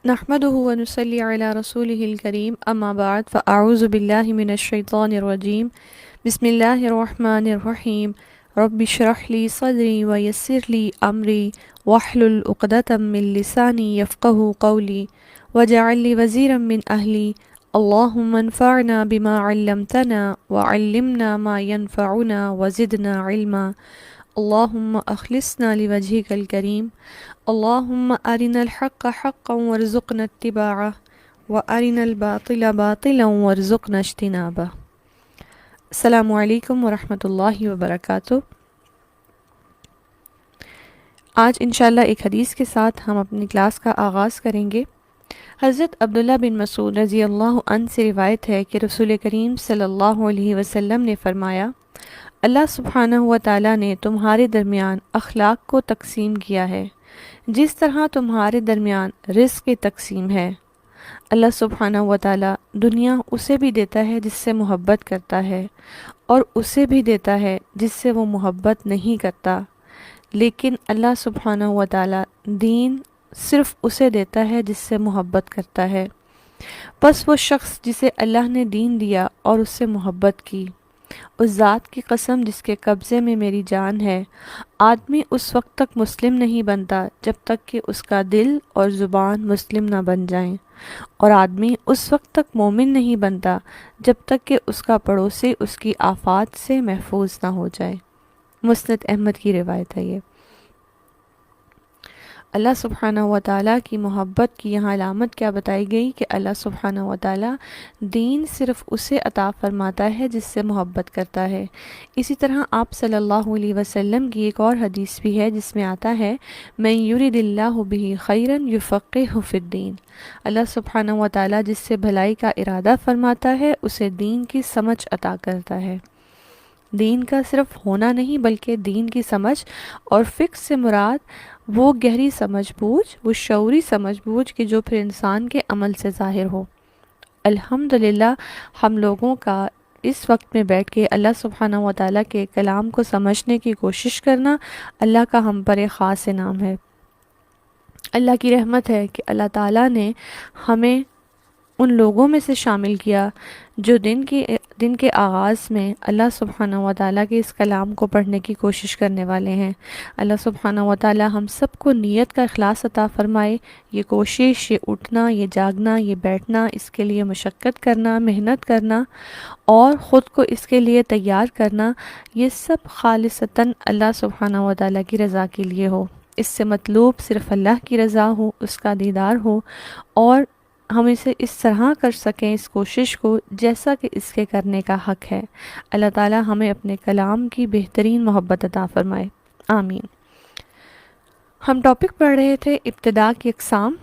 نحمده ونصلي على رسوله الكريم أما بعد فأعوذ بالله من الشيطان الرجيم بسم الله الرحمن الرحيم رب اشرح لي صدري ويسر لي أمري واحلل عقدة من لساني يفقه قولي واجعل لي وزيرا من أهلي اللهم انفعنا بما علمتنا وعلمنا ما ينفعنا وزدنا علما اللهم اخلصنا لوجهك الكريم اللهم أرنا الحق حقا وارزقنا اتباعه وأرنا الباطل باطلا وارزقنا اجتنابه۔ السلام علیکم ورحمۃ اللہ وبرکاتہ۔ آج انشاءاللہ ایک حدیث کے ساتھ ہم اپنی کلاس کا آغاز کریں گے۔ حضرت عبداللہ بن مسعود رضی اللہ عنہ سے روایت ہے کہ رسول کریم صلی اللہ علیہ وسلم نے فرمایا، اللہ سبحانہ و تعالیٰ نے تمہارے درمیان اخلاق کو تقسیم کیا ہے جس طرح تمہارے درمیان رزق کی تقسیم ہے۔ اللہ سبحانہ و تعالیٰ دنیا اسے بھی دیتا ہے جس سے محبت کرتا ہے اور اسے بھی دیتا ہے جس سے وہ محبت نہیں کرتا، لیکن اللہ سبحانہ و تعالیٰ دین صرف اسے دیتا ہے جس سے محبت کرتا ہے۔ بس وہ شخص جسے اللہ نے دین دیا اور اس سے محبت کی، اس ذات کی قسم جس کے قبضے میں میری جان ہے، آدمی اس وقت تک مسلم نہیں بنتا جب تک کہ اس کا دل اور زبان مسلم نہ بن جائیں، اور آدمی اس وقت تک مومن نہیں بنتا جب تک کہ اس کا پڑوسی اس کی آفات سے محفوظ نہ ہو جائے۔ مسند احمد کی روایت ہے یہ۔ اللہ سبحانہ و تعالیٰ کی محبت کی یہاں علامت کیا بتائی گئی کہ اللہ سبحانہ و تعالیٰ دین صرف اسے عطا فرماتا ہے جس سے محبت کرتا ہے۔ اسی طرح آپ صلی اللہ علیہ وسلم کی ایک اور حدیث بھی ہے جس میں آتا ہے، من یرد اللہ بہ خیرا یفقہہ فی الدین، اللہ سبحانہ و تعالیٰ جس سے بھلائی کا ارادہ فرماتا ہے اسے دین کی سمجھ عطا کرتا ہے۔ دین کا صرف ہونا نہیں بلکہ دین کی سمجھ، اور فقہ سے مراد وہ گہری سمجھ بوجھ، وہ شعوری سمجھ بوجھ کہ جو پھر انسان کے عمل سے ظاہر ہو۔ الحمدللہ ہم لوگوں کا اس وقت میں بیٹھ کے اللہ سبحانہ و تعالیٰ کے کلام کو سمجھنے کی کوشش کرنا اللہ کا ہم پر ایک خاص انعام ہے۔ اللہ کی رحمت ہے کہ اللہ تعالیٰ نے ہمیں ان لوگوں میں سے شامل کیا جو دن کے آغاز میں اللہ سبحانہ و تعالیٰ کے اس کلام کو پڑھنے کی کوشش کرنے والے ہیں۔ اللہ سبحانہ و تعالیٰ ہم سب کو نیت کا اخلاص عطا فرمائے۔ یہ کوشش، یہ اٹھنا، یہ جاگنا، یہ بیٹھنا، اس کے لیے مشقت کرنا، محنت کرنا اور خود کو اس کے لیے تیار کرنا، یہ سب خالصتاً اللہ سبحانہ و تعالیٰ کی رضا کے لیے ہو۔ اس سے مطلوب صرف اللہ کی رضا ہو، اس کا دیدار ہو، اور ہم اسے اس طرح کر سکیں اس کوشش کو جیسا کہ اس کے کرنے کا حق ہے۔ اللہ تعالی ہمیں اپنے کلام کی بہترین محبت عطا فرمائے، آمین۔ ہم ٹاپک پڑھ رہے تھے ابتدا کی اقسام،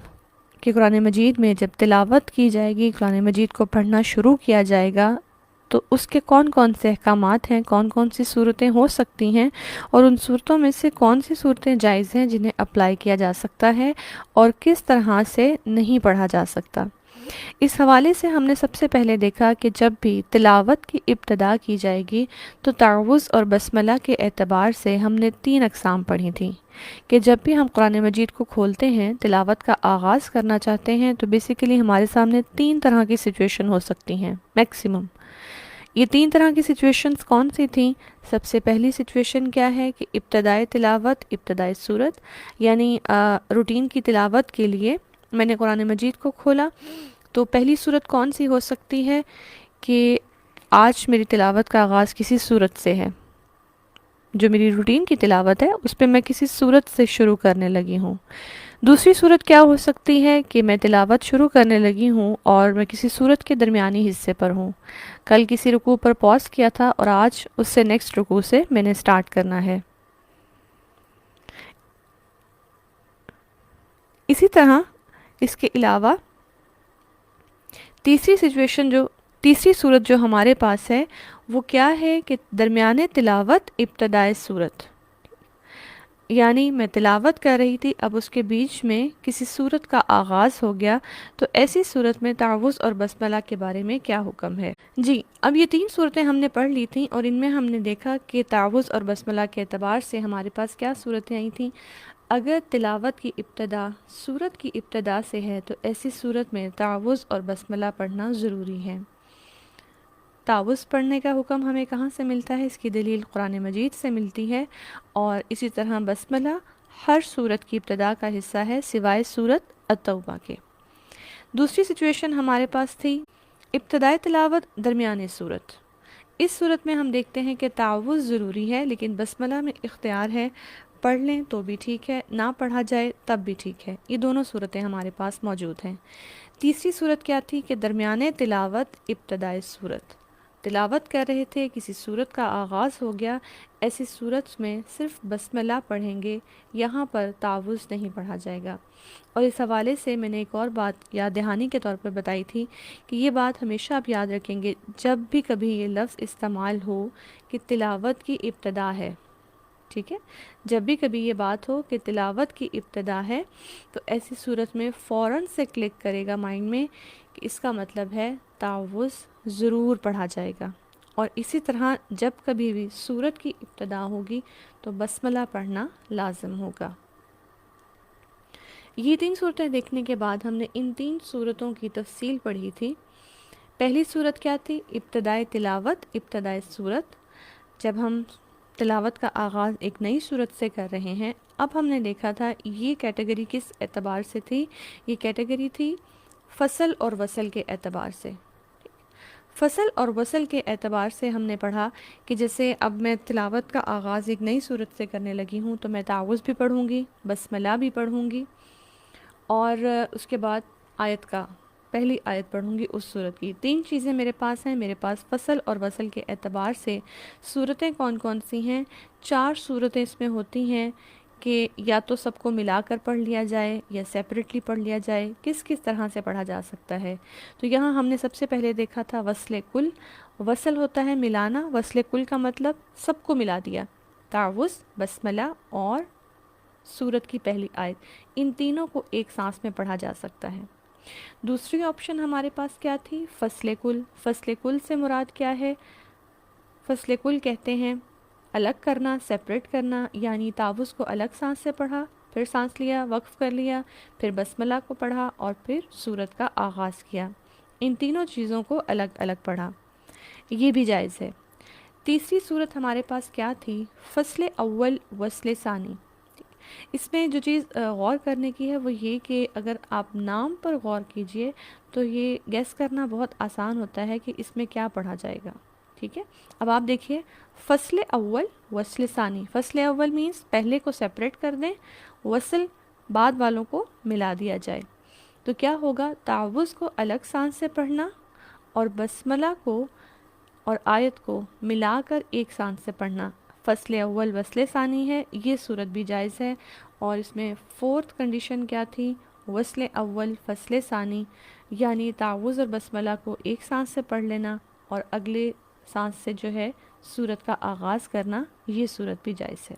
کہ قرآن مجید میں جب تلاوت کی جائے گی، قرآن مجید کو پڑھنا شروع کیا جائے گا تو اس کے کون کون سے احکامات ہیں، کون کون سی صورتیں ہو سکتی ہیں، اور ان صورتوں میں سے کون سی صورتیں جائز ہیں جنہیں اپلائی کیا جا سکتا ہے اور کس طرح سے نہیں پڑھا جا سکتا۔ اس حوالے سے ہم نے سب سے پہلے دیکھا کہ جب بھی تلاوت کی ابتدا کی جائے گی تو تعوذ اور بسملہ کے اعتبار سے ہم نے 3 اقسام پڑھی تھیں، کہ جب بھی ہم قرآن مجید کو کھولتے ہیں، تلاوت کا آغاز کرنا چاہتے ہیں، تو بیسیکلی ہمارے سامنے 3 طرح کی سچویشن ہو سکتی ہیں میکسیمم۔ یہ 3 طرح کی سچویشنز کون سی تھیں؟ سب سے پہلی سچویشن کیا ہے کہ ابتدائی تلاوت، ابتدائی صورت، یعنی روٹین کی تلاوت کے لیے میں نے قرآن مجید کو کھولا تو پہلی صورت کون سی ہو سکتی ہے کہ آج میری تلاوت کا آغاز کسی صورت سے ہے، جو میری روٹین کی تلاوت ہے اس پہ میں کسی صورت سے شروع کرنے لگی ہوں۔ دوسری صورت کیا ہو سکتی ہے کہ میں تلاوت شروع کرنے لگی ہوں اور میں کسی صورت کے درمیانی حصے پر ہوں، کل کسی رکوع پر پاز کیا تھا اور آج اس سے نیکسٹ رکوع سے میں نے سٹارٹ کرنا ہے۔ اسی طرح اس کے علاوہ تیسری صورت جو ہمارے پاس ہے وہ کیا ہے کہ درمیان تلاوت ابتدائی صورت، یعنی میں تلاوت کر رہی تھی، اب اس کے بیچ میں کسی صورت کا آغاز ہو گیا، تو ایسی صورت میں تعوذ اور بسملہ کے بارے میں کیا حکم ہے؟ جی، اب یہ 3 صورتیں ہم نے پڑھ لی تھیں اور ان میں ہم نے دیکھا کہ تعوذ اور بسملہ کے اعتبار سے ہمارے پاس کیا صورتیں آئی تھیں۔ اگر تلاوت کی ابتدا سورت کی ابتدا سے ہے تو ایسی صورت میں تعوذ اور بسملہ پڑھنا ضروری ہے۔ تعوذ پڑھنے کا حکم ہمیں کہاں سے ملتا ہے؟ اس کی دلیل قرآن مجید سے ملتی ہے، اور اسی طرح بسملہ ہر صورت کی ابتدا کا حصہ ہے سوائے صورت التوبہ کے۔ دوسری سچویشن ہمارے پاس تھی ابتدائے تلاوت درمیان صورت۔ اس صورت میں ہم دیکھتے ہیں کہ تعوذ ضروری ہے، لیکن بسملہ میں اختیار ہے، پڑھ لیں تو بھی ٹھیک ہے، نہ پڑھا جائے تب بھی ٹھیک ہے۔ یہ دونوں صورتیں ہمارے پاس موجود ہیں۔ تیسری صورت کیا تھی کہ درمیان تلاوت ابتدائے صورت، تلاوت کر رہے تھے، کسی صورت کا آغاز ہو گیا، ایسی صورت میں صرف بسملہ پڑھیں گے، یہاں پر تعوذ نہیں پڑھا جائے گا۔ اور اس حوالے سے میں نے ایک اور بات یاد دہانی کے طور پر بتائی تھی کہ یہ بات ہمیشہ آپ یاد رکھیں گے جب بھی کبھی یہ لفظ استعمال ہو کہ تلاوت کی ابتدا ہے، ٹھیک ہے، جب بھی کبھی یہ بات ہو کہ تلاوت کی ابتدا ہے تو ایسی صورت میں فوراً سے کلک کرے گا مائنڈ میں کہ اس کا مطلب ہے تعوذ ضرور پڑھا جائے گا۔ اور اسی طرح جب کبھی بھی صورت کی ابتدا ہوگی تو بسملہ پڑھنا لازم ہوگا۔ یہ 3 صورتیں دیکھنے کے بعد ہم نے ان 3 صورتوں کی تفصیل پڑھی تھی۔ پہلی صورت کیا تھی؟ ابتدائے تلاوت، ابتدائے صورت، جب ہم تلاوت کا آغاز ایک نئی صورت سے کر رہے ہیں۔ اب ہم نے دیکھا تھا یہ کیٹیگری کس اعتبار سے تھی؟ یہ کیٹیگری تھی فصل اور وصل کے اعتبار سے۔ فصل اور وصل کے اعتبار سے ہم نے پڑھا کہ جیسے اب میں تلاوت کا آغاز ایک نئی صورت سے کرنے لگی ہوں تو میں تعوذ بھی پڑھوں گی، بسملہ بھی پڑھوں گی، اور اس کے بعد آیت کا پہلی آیت پڑھوں گی اس صورت کی۔ 3 چیزیں میرے پاس ہیں، میرے پاس فصل اور وصل کے اعتبار سے صورتیں کون کون سی ہیں؟ 4 صورتیں اس میں ہوتی ہیں کہ یا تو سب کو ملا کر پڑھ لیا جائے یا سیپریٹلی پڑھ لیا جائے، کس کس طرح سے پڑھا جا سکتا ہے۔ تو یہاں ہم نے سب سے پہلے دیکھا تھا وصل کل۔ وصل ہوتا ہے ملانا، وصل کل کا مطلب سب کو ملا دیا، تعوذ، بسملہ اور سورت کی پہلی آیت، ان تینوں کو ایک سانس میں پڑھا جا سکتا ہے۔ دوسری آپشن ہمارے پاس کیا تھی؟ فصل کل۔ فصل کل سے مراد کیا ہے؟ فصل کل کہتے ہیں الگ کرنا، سیپریٹ کرنا، یعنی تعوذ کو الگ سانس سے پڑھا، پھر سانس لیا، وقف کر لیا، پھر بسملہ کو پڑھا اور پھر سورت کا آغاز کیا۔ ان تینوں چیزوں کو الگ الگ پڑھا، یہ بھی جائز ہے۔ تیسری صورت ہمارے پاس کیا تھی؟ فصل اول وصل ثانی۔ اس میں جو چیز غور کرنے کی ہے وہ یہ کہ اگر آپ نام پر غور کیجئے تو یہ گیس کرنا بہت آسان ہوتا ہے کہ اس میں کیا پڑھا جائے گا، ٹھیک ہے۔ اب آپ دیکھیے فصل اول وصل ثانی، فصل اول مینس پہلے کو سیپریٹ کر دیں، وصل بعد والوں کو ملا دیا جائے، تو کیا ہوگا؟ تعوذ کو الگ سانس سے پڑھنا اور بسملہ کو اور آیت کو ملا کر ایک سانس سے پڑھنا۔ فصل اول وصل ثانی ہے، یہ صورت بھی جائز ہے، اور اس میں 4th کنڈیشن کیا تھی؟ وصل اول فصل ثانی، یعنی تعوذ اور بسملہ کو ایک سانس سے پڑھ لینا اور اگلے سانس سے جو ہے صورت کا آغاز کرنا، یہ صورت بھی جائز ہے۔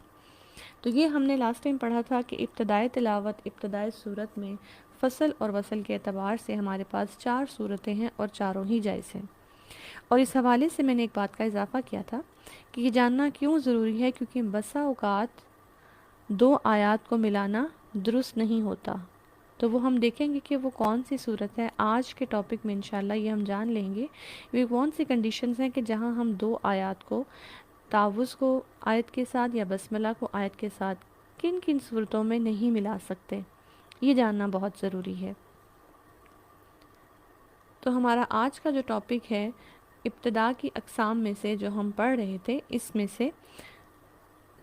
تو یہ ہم نے لاسٹ ٹائم پڑھا تھا کہ ابتدائے تلاوت ابتدائے صورت میں فصل اور وصل کے اعتبار سے ہمارے پاس 4 صورتیں ہیں اور چاروں ہی جائز ہیں۔ اور اس حوالے سے میں نے ایک بات کا اضافہ کیا تھا کہ یہ جاننا کیوں ضروری ہے، کیونکہ بسا اوقات 2 آیات کو ملانا درست نہیں ہوتا، تو وہ ہم دیکھیں گے کہ وہ کون سی صورت ہے۔ آج کے ٹاپک میں انشاءاللہ یہ ہم جان لیں گے وہ کون سی کنڈیشنز ہیں کہ جہاں ہم 2 آیات کو، تعوذ کو آیت کے ساتھ یا بسملہ کو آیت کے ساتھ کن کن صورتوں میں نہیں ملا سکتے، یہ جاننا بہت ضروری ہے۔ تو ہمارا آج کا جو ٹاپک ہے ابتدا کی اقسام میں سے جو ہم پڑھ رہے تھے، اس میں سے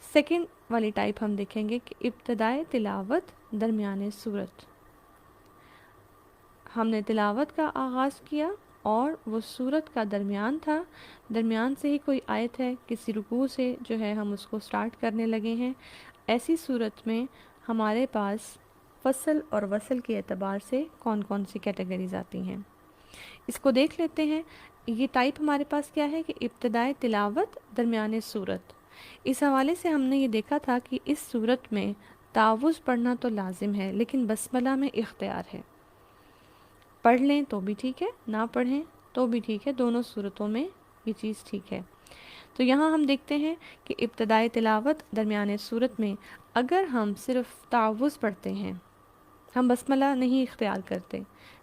سیکنڈ والی ٹائپ ہم دیکھیں گے کہ ابتدائے تلاوت درمیان صورت۔ ہم نے تلاوت کا آغاز کیا اور وہ صورت کا درمیان تھا، درمیان سے ہی کوئی آیت ہے، کسی رکوع سے جو ہے ہم اس کو سٹارٹ کرنے لگے ہیں، ایسی صورت میں ہمارے پاس فصل اور وصل کے اعتبار سے کون کون سی کیٹیگریز آتی ہیں، اس کو دیکھ لیتے ہیں۔ یہ ٹائپ ہمارے پاس کیا ہے کہ ابتدائے تلاوت درمیان صورت۔ اس حوالے سے ہم نے یہ دیکھا تھا کہ اس صورت میں تعوذ پڑھنا تو لازم ہے، لیکن بسملہ میں اختیار ہے، پڑھ لیں تو بھی ٹھیک ہے، نہ پڑھیں تو بھی ٹھیک ہے، دونوں صورتوں میں یہ چیز ٹھیک ہے۔ تو یہاں ہم دیکھتے ہیں کہ ابتدائی تلاوت درمیان صورت میں اگر ہم صرف تعوذ پڑھتے ہیں، ہم بسملہ نہیں اختیار کرتے،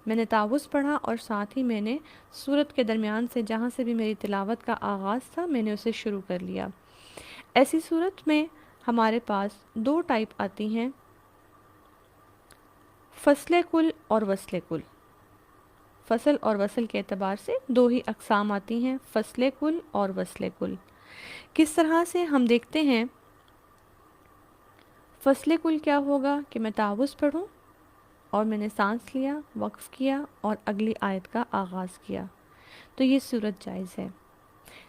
میں نے تعوذ پڑھا اور ساتھ ہی میں نے صورت کے درمیان سے جہاں سے بھی میری تلاوت کا آغاز تھا میں نے اسے شروع کر لیا، ایسی صورت میں ہمارے پاس دو ٹائپ آتی ہیں، فصل کل اور وصل کل۔ فصل اور وصل کے اعتبار سے دو ہی اقسام آتی ہیں، فصل کل اور وصل کل۔ کس طرح سے ہم دیکھتے ہیں، فصل کل کیا ہوگا کہ میں تعوذ پڑھوں اور میں نے سانس لیا، وقف کیا اور اگلی آیت کا آغاز کیا، تو یہ صورت جائز ہے۔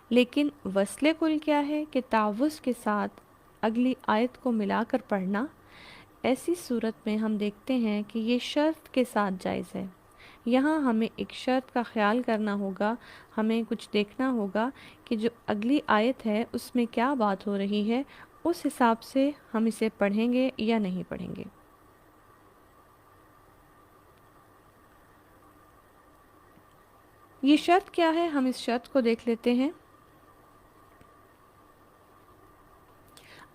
لیکن وصل کل کیا ہے کہ تعوذ کے ساتھ اگلی آیت کو ملا کر پڑھنا، ایسی صورت میں ہم دیکھتے ہیں کہ یہ شرط کے ساتھ جائز ہے۔ یہاں ہمیں ایک شرط کا خیال کرنا ہوگا، ہمیں کچھ دیکھنا ہوگا کہ جو اگلی آیت ہے اس میں کیا بات ہو رہی ہے، اس حساب سے ہم اسے پڑھیں گے یا نہیں پڑھیں گے۔ یہ شرط کیا ہے، ہم اس شرط کو دیکھ لیتے ہیں۔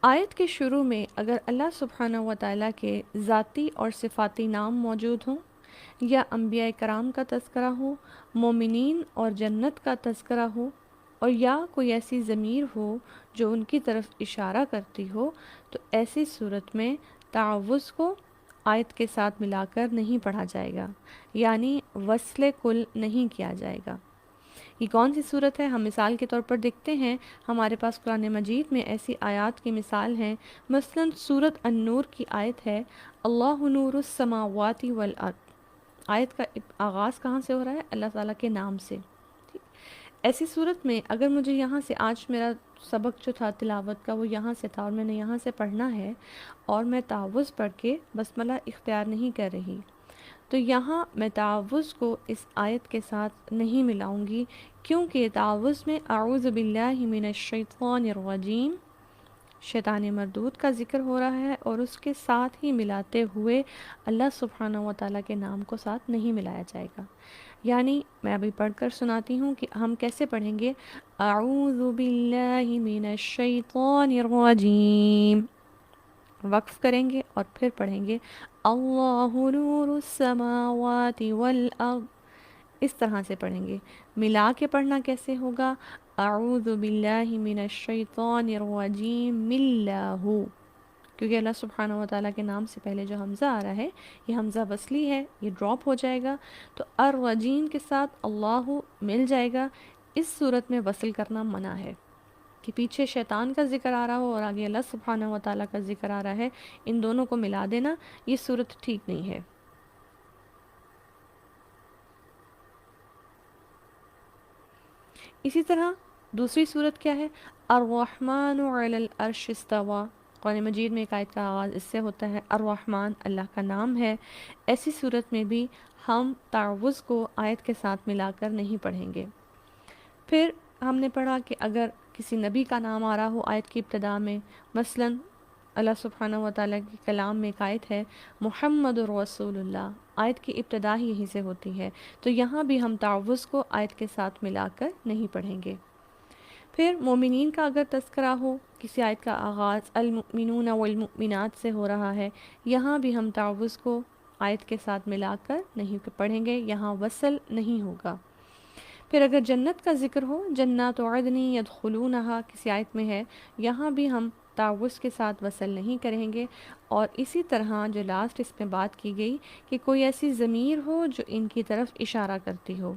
آیت کے شروع میں اگر اللہ سبحانہ و تعالیٰ کے ذاتی اور صفاتی نام موجود ہوں، یا انبیاء کرام کا تذکرہ ہو، مومنین اور جنت کا تذکرہ ہو، اور یا کوئی ایسی ضمیر ہو جو ان کی طرف اشارہ کرتی ہو، تو ایسی صورت میں تعوذ کو آیت کے ساتھ ملا کر نہیں پڑھا جائے گا، یعنی وصل کل نہیں کیا جائے گا۔ یہ کون سی صورت ہے، ہم مثال کے طور پر دیکھتے ہیں، ہمارے پاس قرآن مجید میں ایسی آیات کی مثال ہیں، مثلا سورت النور کی آیت ہے، اللہ نور السماوات والارض۔ آیت کا آغاز کہاں سے ہو رہا ہے، اللہ تعالیٰ کے نام سے۔ ایسی صورت میں اگر مجھے یہاں سے، آج میرا سبق جو تھا تلاوت کا وہ یہاں سے تھا اور میں نے یہاں سے پڑھنا ہے، اور میں تعوذ پڑھ کے بسملہ اختیار نہیں کر رہی، تو یہاں میں تعوذ کو اس آیت کے ساتھ نہیں ملاؤں گی، کیونکہ تعوذ میں اعوذ باللہ من الشیطان الرجیم، شیطان مردود کا ذکر ہو رہا ہے، اور اس کے ساتھ ہی ملاتے ہوئے اللہ سبحانہ و تعالیٰ کے نام کو ساتھ نہیں ملایا جائے گا۔ یعنی میں ابھی پڑھ کر سناتی ہوں کہ ہم کیسے پڑھیں گے، اعوذ باللہ من الشیطان الرجیم، وقف کریں گے اور پھر پڑھیں گے اللہ نور السماوات والارض، اس طرح سے پڑھیں گے۔ ملا کے پڑھنا کیسے ہوگا، اعوذ باللہ من الشیطان الرجیم اللہ، کیونکہ اللہ سبحانہ و تعالیٰ کے نام سے پہلے جو حمزہ آ رہا ہے یہ حمزہ وصلی ہے، یہ ڈراپ ہو جائے گا، تو الرجیم کے ساتھ اللہ مل جائے گا۔ اس صورت میں وصل کرنا منع ہے، کہ پیچھے شیطان کا ذکر آ رہا ہو اور آگے اللہ سبحانہ و تعالیٰ کا ذکر آ رہا ہے، ان دونوں کو ملا دینا یہ صورت ٹھیک نہیں ہے۔ اسی طرح دوسری صورت کیا ہے، الرحمن علی العرش استوى، قرآن مجید میں ایک آیت کا آغاز اس سے ہوتا ہے، الرحمن اللہ کا نام ہے۔ ایسی صورت میں بھی ہم تعوذ کو آیت کے ساتھ ملا کر نہیں پڑھیں گے۔ پھر ہم نے پڑھا کہ اگر کسی نبی کا نام آ رہا ہو آیت کی ابتدا میں، مثلا اللہ سبحانہ و تعالیٰ کی کلام میں ایک آیت ہے محمد رسول اللہ، آیت کی ابتدا ہی یہیں سے ہوتی ہے، تو یہاں بھی ہم تعوذ کو آیت کے ساتھ ملا کر نہیں پڑھیں گے۔ پھر مومنین کا اگر تذکرہ ہو، کسی آیت کا آغاز المؤمنون والمؤمنات سے ہو رہا ہے، یہاں بھی ہم تعوذ کو آیت کے ساتھ ملا کر نہیں پڑھیں گے، یہاں وصل نہیں ہوگا۔ پھر اگر جنت کا ذکر ہو، جنات عدن یدخلونہا کسی آیت میں ہے، یہاں بھی ہم تعوذ کے ساتھ وصل نہیں کریں گے۔ اور اسی طرح جو لاسٹ اس میں بات کی گئی کہ کوئی ایسی ضمیر ہو جو ان کی طرف اشارہ کرتی ہو،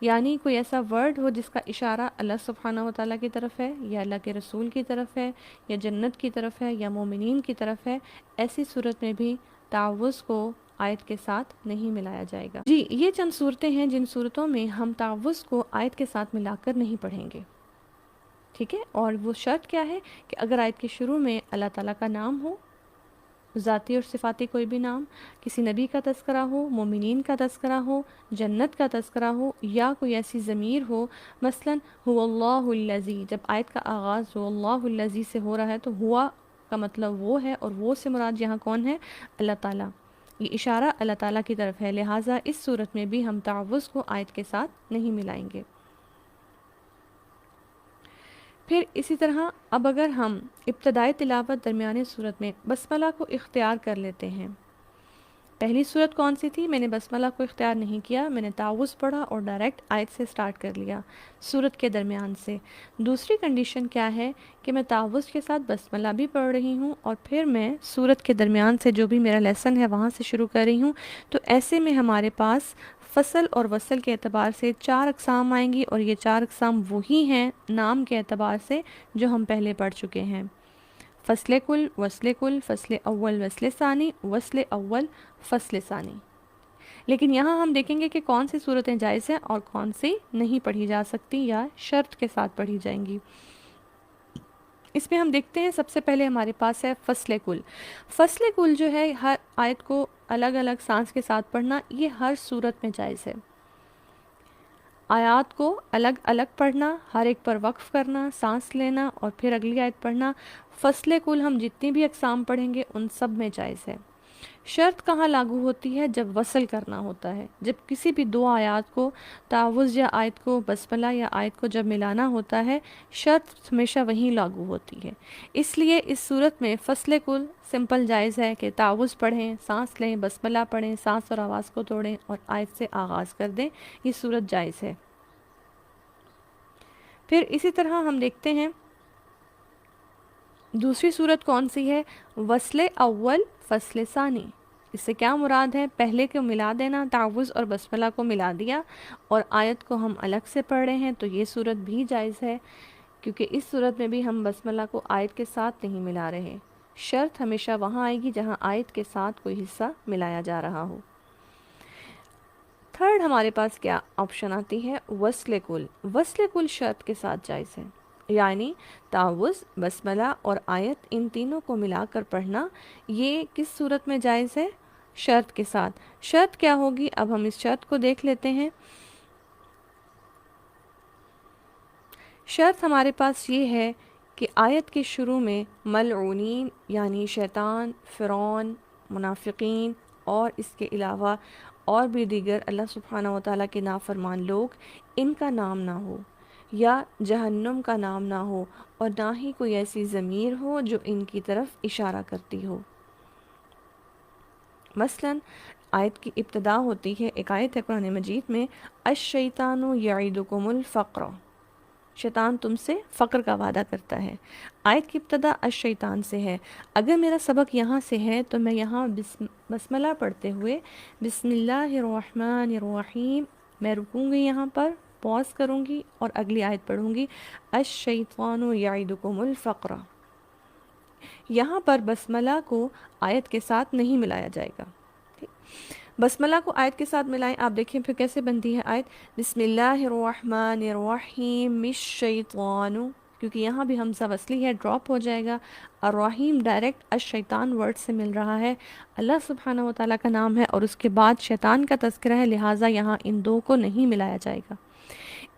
یعنی کوئی ایسا ورڈ ہو جس کا اشارہ اللہ سبحانہ و تعالیٰ کی طرف ہے، یا اللہ کے رسول کی طرف ہے، یا جنت کی طرف ہے، یا مومنین کی طرف ہے، ایسی صورت میں بھی تعوذ کو آیت کے ساتھ نہیں ملایا جائے گا۔ جی، یہ چند صورتیں ہیں جن صورتوں میں ہم تعوذ کو آیت کے ساتھ ملا کر نہیں پڑھیں گے، ٹھیک ہے۔ اور وہ شرط کیا ہے کہ اگر آیت کے شروع میں اللہ تعالیٰ کا نام ہو، ذاتی اور صفاتی کوئی بھی نام، کسی نبی کا تذکرہ ہو، مومنین کا تذکرہ ہو، جنت کا تذکرہ ہو، یا کوئی ایسی ضمیر ہو، مثلا هو اللہ الذی، جب آیت کا آغاز هو اللہ الذی سے ہو رہا ہے تو ہوا کا مطلب وہ ہے، اور وہ سے مراد یہاں کون ہے، اللہ تعالیٰ، یہ اشارہ اللہ تعالیٰ کی طرف ہے، لہٰذا اس صورت میں بھی ہم تعوذ کو آیت کے ساتھ نہیں ملائیں گے۔ پھر اسی طرح اب اگر ہم ابتدائی تلاوت درمیانی صورت میں بسملہ کو اختیار کر لیتے ہیں، پہلی صورت کون سی تھی؟ میں نے بسملہ کو اختیار نہیں کیا، میں نے تعوذ پڑھا اور ڈائریکٹ آیت سے سٹارٹ کر لیا صورت کے درمیان سے۔ دوسری کنڈیشن کیا ہے کہ میں تعوذ کے ساتھ بسملہ بھی پڑھ رہی ہوں اور پھر میں صورت کے درمیان سے جو بھی میرا لیسن ہے وہاں سے شروع کر رہی ہوں، تو ایسے میں ہمارے پاس فصل اور وصل کے اعتبار سے 4 اقسام آئیں گی، اور یہ 4 اقسام وہی ہیں نام کے اعتبار سے جو ہم پہلے پڑھ چکے ہیں: فصل کل، وصل کل، فصل اول، وصل ثانی، وصل اول، فصل ثانی۔ لیکن یہاں ہم دیکھیں گے کہ کون سی صورتیں جائز ہیں اور کون سی نہیں پڑھی جا سکتی یا شرط کے ساتھ پڑھی جائیں گی۔ اس میں ہم دیکھتے ہیں سب سے پہلے ہمارے پاس ہے فصل کل۔ فصل کل جو ہے ہر آیت کو الگ الگ سانس کے ساتھ پڑھنا، یہ ہر صورت میں جائز ہے۔ آیات کو الگ الگ پڑھنا، ہر ایک پر وقف کرنا، سانس لینا اور پھر اگلی آیت پڑھنا، فصل کل ہم جتنی بھی اقسام پڑھیں گے ان سب میں جائز ہے۔ شرط کہاں لاگو ہوتی ہے؟ جب وصل کرنا ہوتا ہے، جب کسی بھی 2 آیات کو، تعوذ یا آیت کو، بسملہ یا آیت کو جب ملانا ہوتا ہے، شرط ہمیشہ وہیں لاگو ہوتی ہے۔ اس لیے اس صورت میں فصل کل سمپل جائز ہے کہ تعوذ پڑھیں، سانس لیں، بسملہ پڑھیں، سانس اور آواز کو توڑیں اور آیت سے آغاز کر دیں، یہ صورت جائز ہے۔ پھر اسی طرح ہم دیکھتے ہیں دوسری صورت کون سی ہے؟ وصل اول، فصل ثانی۔ اس سے کیا مراد ہے؟ پہلے کو ملا دینا، تعوذ اور بسملہ کو ملا دیا اور آیت کو ہم الگ سے پڑھ رہے ہیں، تو یہ صورت بھی جائز ہے، کیونکہ اس صورت میں بھی ہم بسملہ کو آیت کے ساتھ نہیں ملا رہے۔ شرط ہمیشہ وہاں آئے گی جہاں آیت کے ساتھ کوئی حصہ ملایا جا رہا ہو۔ تھرڈ ہمارے پاس کیا آپشن آتی ہے؟ وصل کل۔ وصل کل شرط کے ساتھ جائز ہے، یعنی تعوذ، بسملہ اور آیت ان تینوں کو ملا کر پڑھنا، یہ کس صورت میں جائز ہے؟ شرط کے ساتھ۔ شرط کیا ہوگی؟ اب ہم اس شرط کو دیکھ لیتے ہیں۔ شرط ہمارے پاس یہ ہے کہ آیت کے شروع میں ملعونین یعنی شیطان، فرعون، منافقین اور اس کے علاوہ اور بھی دیگر اللہ سبحانہ وتعالیٰ کے نافرمان لوگ، ان کا نام نہ ہو، یا جہنم کا نام نہ ہو، اور نہ ہی کوئی ایسی ضمیر ہو جو ان کی طرف اشارہ کرتی ہو۔ مثلا آیت کی ابتدا ہوتی ہے، ایک آیت ہے قرآن مجید میں، الشیطان یعیدکم الفقر، شیطان تم سے فقر کا وعدہ کرتا ہے۔ آیت کی ابتدا الشیطان سے ہے۔ اگر میرا سبق یہاں سے ہے تو میں یہاں بسملہ پڑھتے ہوئے بسم اللہ الرحمن الرحیم، میں رکوں گی، یہاں پر پاز کروں گی اور اگلی آیت پڑھوں گی الشیطان یعیدکم الفقر۔ یہاں پر بسملہ کو آیت کے ساتھ نہیں ملایا جائے گا۔ بسملہ کو آیت کے ساتھ ملائیں، آپ دیکھیں پھر کیسے بنتی ہے آیت، بسم اللہ الرحمن الرحیم الشیطان، کیونکہ یہاں بھی حمزہ وصلی ہے، ڈراپ ہو جائے گا۔ الرحیم ڈائریکٹ الشیطان ورڈ سے مل رہا ہے، اللہ سبحانہ وتعالیٰ کا نام ہے اور اس کے بعد شیطان کا تذکرہ ہے، لہٰذا یہاں ان دو کو نہیں ملایا جائے گا۔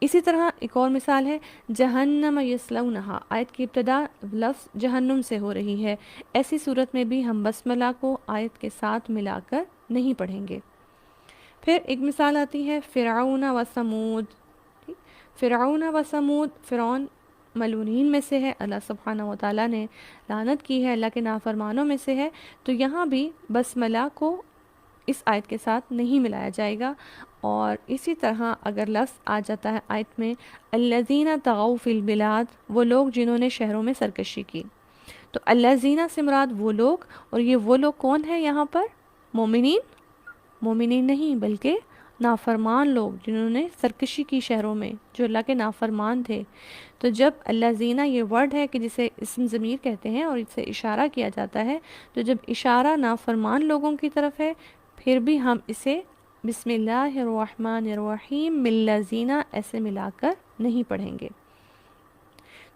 اسی طرح ایک اور مثال ہے جہنم یصلونہا، آیت کی ابتدا لفظ جہنم سے ہو رہی ہے، ایسی صورت میں بھی ہم بسملہ کو آیت کے ساتھ ملا کر نہیں پڑھیں گے۔ پھر ایک مثال آتی ہے فرعون و سمود۔ فرعون و سمود، فرعون ملعونین میں سے ہے، اللہ سبحانہ وتعالیٰ نے لعنت کی ہے، اللہ کے نافرمانوں میں سے ہے، تو یہاں بھی بسملہ کو اس آیت کے ساتھ نہیں ملایا جائے گا۔ اور اسی طرح اگر لفظ آ جاتا ہے آیت میں الذین طغوا فی البلاد، وہ لوگ جنہوں نے شہروں میں سرکشی کی، تو الذین سے مراد وہ لوگ، اور یہ وہ لوگ کون ہیں یہاں پر؟ مومنین؟ مومنین نہیں، بلکہ نافرمان لوگ جنہوں نے سرکشی کی شہروں میں، جو اللہ کے نافرمان تھے۔ تو جب الذین یہ ورڈ ہے کہ جسے اسم ضمیر کہتے ہیں اور اس سے اشارہ کیا جاتا ہے، تو جب اشارہ نافرمان لوگوں کی طرف ہے پھر بھی ہم اسے بسم اللہ الرحمن الرحیم الذین ایسے ملا کر نہیں پڑھیں گے۔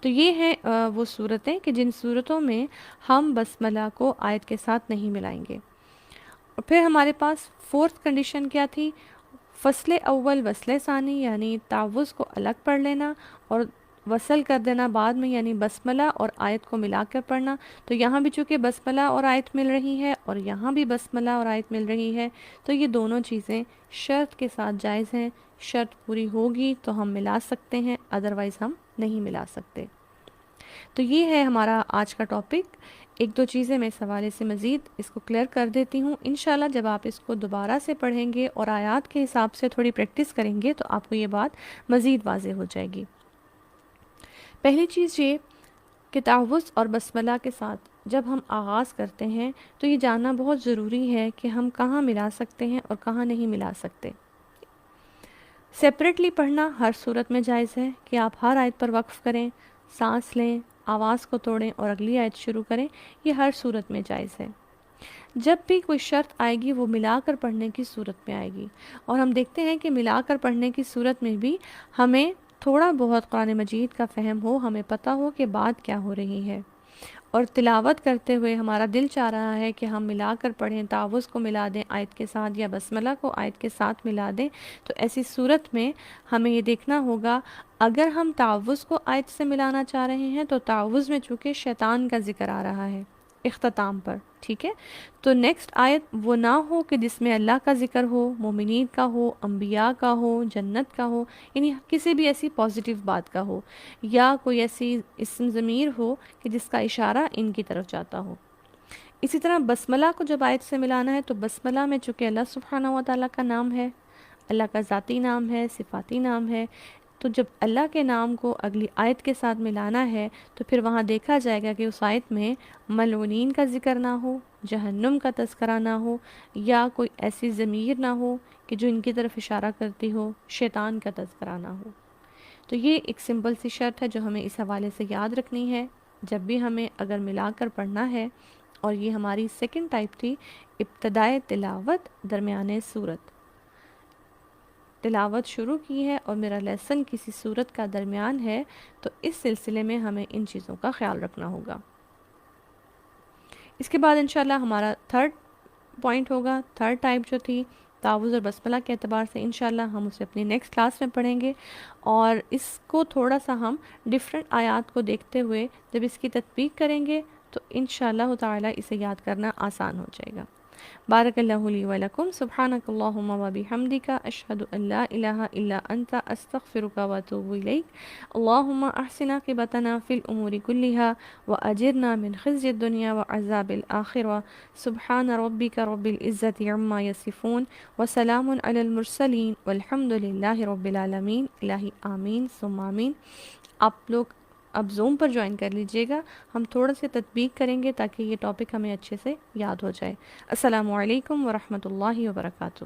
تو یہ ہیں وہ صورتیں کہ جن صورتوں میں ہم بسملہ کو آیت کے ساتھ نہیں ملائیں گے۔ اور پھر ہمارے پاس فورتھ کنڈیشن کیا تھی؟ فصل اول، وصل ثانی، یعنی تعوذ کو الگ پڑھ لینا اور وصل کر دینا بعد میں، یعنی بسملہ اور آیت کو ملا کر پڑھنا۔ تو یہاں بھی چونکہ بسملہ اور آیت مل رہی ہے اور یہاں بھی بسملہ اور آیت مل رہی ہے، تو یہ دونوں چیزیں شرط کے ساتھ جائز ہیں۔ شرط پوری ہوگی تو ہم ملا سکتے ہیں، ادروائز ہم نہیں ملا سکتے۔ تو یہ ہے ہمارا آج کا ٹاپک. ایک دو چیزیں میں اس حوالے سے مزید اس کو کلیئر کر دیتی ہوں. انشاءاللہ جب آپ اس کو دوبارہ سے پڑھیں گے اور آیات کے حساب سے تھوڑی پریکٹس کریں گے تو آپ کو یہ بات مزید واضح ہو جائے گی. پہلی چیز یہ کہ تعوذ اور بسملہ کے ساتھ جب ہم آغاز کرتے ہیں تو یہ جاننا بہت ضروری ہے کہ ہم کہاں ملا سکتے ہیں اور کہاں نہیں ملا سکتے. سیپریٹلی پڑھنا ہر صورت میں جائز ہے کہ آپ ہر آیت پر وقف کریں، سانس لیں، آواز کو توڑیں اور اگلی آیت شروع کریں، یہ ہر صورت میں جائز ہے. جب بھی کوئی شرط آئے گی وہ ملا کر پڑھنے کی صورت میں آئے گی، اور ہم دیکھتے ہیں کہ ملا کر پڑھنے کی صورت میں بھی ہمیں تھوڑا بہت قرآن مجید کا فہم ہو، ہمیں پتہ ہو کہ بات کیا ہو رہی ہے، اور تلاوت کرتے ہوئے ہمارا دل چاہ رہا ہے کہ ہم ملا کر پڑھیں، تعوذ کو ملا دیں آیت کے ساتھ یا بسملہ کو آیت کے ساتھ ملا دیں. تو ایسی صورت میں ہمیں یہ دیکھنا ہوگا، اگر ہم تعوذ کو آیت سے ملانا چاہ رہے ہیں تو تعوذ میں چونکہ شیطان کا ذکر آ رہا ہے اختتام پر، ٹھیک ہے، تو نیکسٹ آیت وہ نہ ہو کہ جس میں اللہ کا ذکر ہو، مومنین کا ہو، انبیاء کا ہو، جنت کا ہو، یعنی کسی بھی ایسی پازیٹیو بات کا ہو، یا کوئی ایسی اسم ضمیر ہو کہ جس کا اشارہ ان کی طرف جاتا ہو. اسی طرح بسملہ کو جب آیت سے ملانا ہے تو بسملہ میں چونکہ اللہ سبحانہ و تعالیٰ کا نام ہے، اللہ کا ذاتی نام ہے، صفاتی نام ہے، تو جب اللہ کے نام کو اگلی آیت کے ساتھ ملانا ہے تو پھر وہاں دیکھا جائے گا کہ اس آیت میں ملعونین کا ذکر نہ ہو، جہنم کا تذکرہ نہ ہو، یا کوئی ایسی ضمیر نہ ہو کہ جو ان کی طرف اشارہ کرتی ہو، شیطان کا تذکرہ نہ ہو. تو یہ ایک سمپل سی شرط ہے جو ہمیں اس حوالے سے یاد رکھنی ہے جب بھی ہمیں اگر ملا کر پڑھنا ہے. اور یہ ہماری سیکنڈ ٹائپ تھی، ابتدائے تلاوت درمیانے صورت. تلاوت شروع کی ہے اور میرا لیسن کسی صورت کا درمیان ہے تو اس سلسلے میں ہمیں ان چیزوں کا خیال رکھنا ہوگا. اس کے بعد انشاءاللہ ہمارا تھرڈ پوائنٹ ہوگا، تھرڈ ٹائپ جو تھی تعوذ اور بسملہ کے اعتبار سے، انشاءاللہ ہم اسے اپنی نیکسٹ کلاس میں پڑھیں گے، اور اس کو تھوڑا سا ہم ڈیفرنٹ آیات کو دیکھتے ہوئے جب اس کی تطبیق کریں گے تو انشاءاللہ تعالی اسے یاد کرنا آسان ہو جائے گا. بارک اللہ لی ولکم، سبحانک اللہم و بحمدک، اشہد ان لا الہ الا انت، استغفرک و اتوب الیک. اللہم احسن عاقبتنا فی الامور کلہا واجرنا من خزی الدنیا وعذاب الآخرہ. سبحان ربک رب العزت عما یصفون وسلام علی المرسلین والحمد للہ رب العالمین. الہی آمین ثم آمین. آپ لوگ اب زوم پر جوائن کر لیجئے گا، ہم تھوڑا سے تطبیق کریں گے تاکہ یہ ٹاپک ہمیں اچھے سے یاد ہو جائے. السلام علیکم ورحمۃ اللہ وبرکاتہ.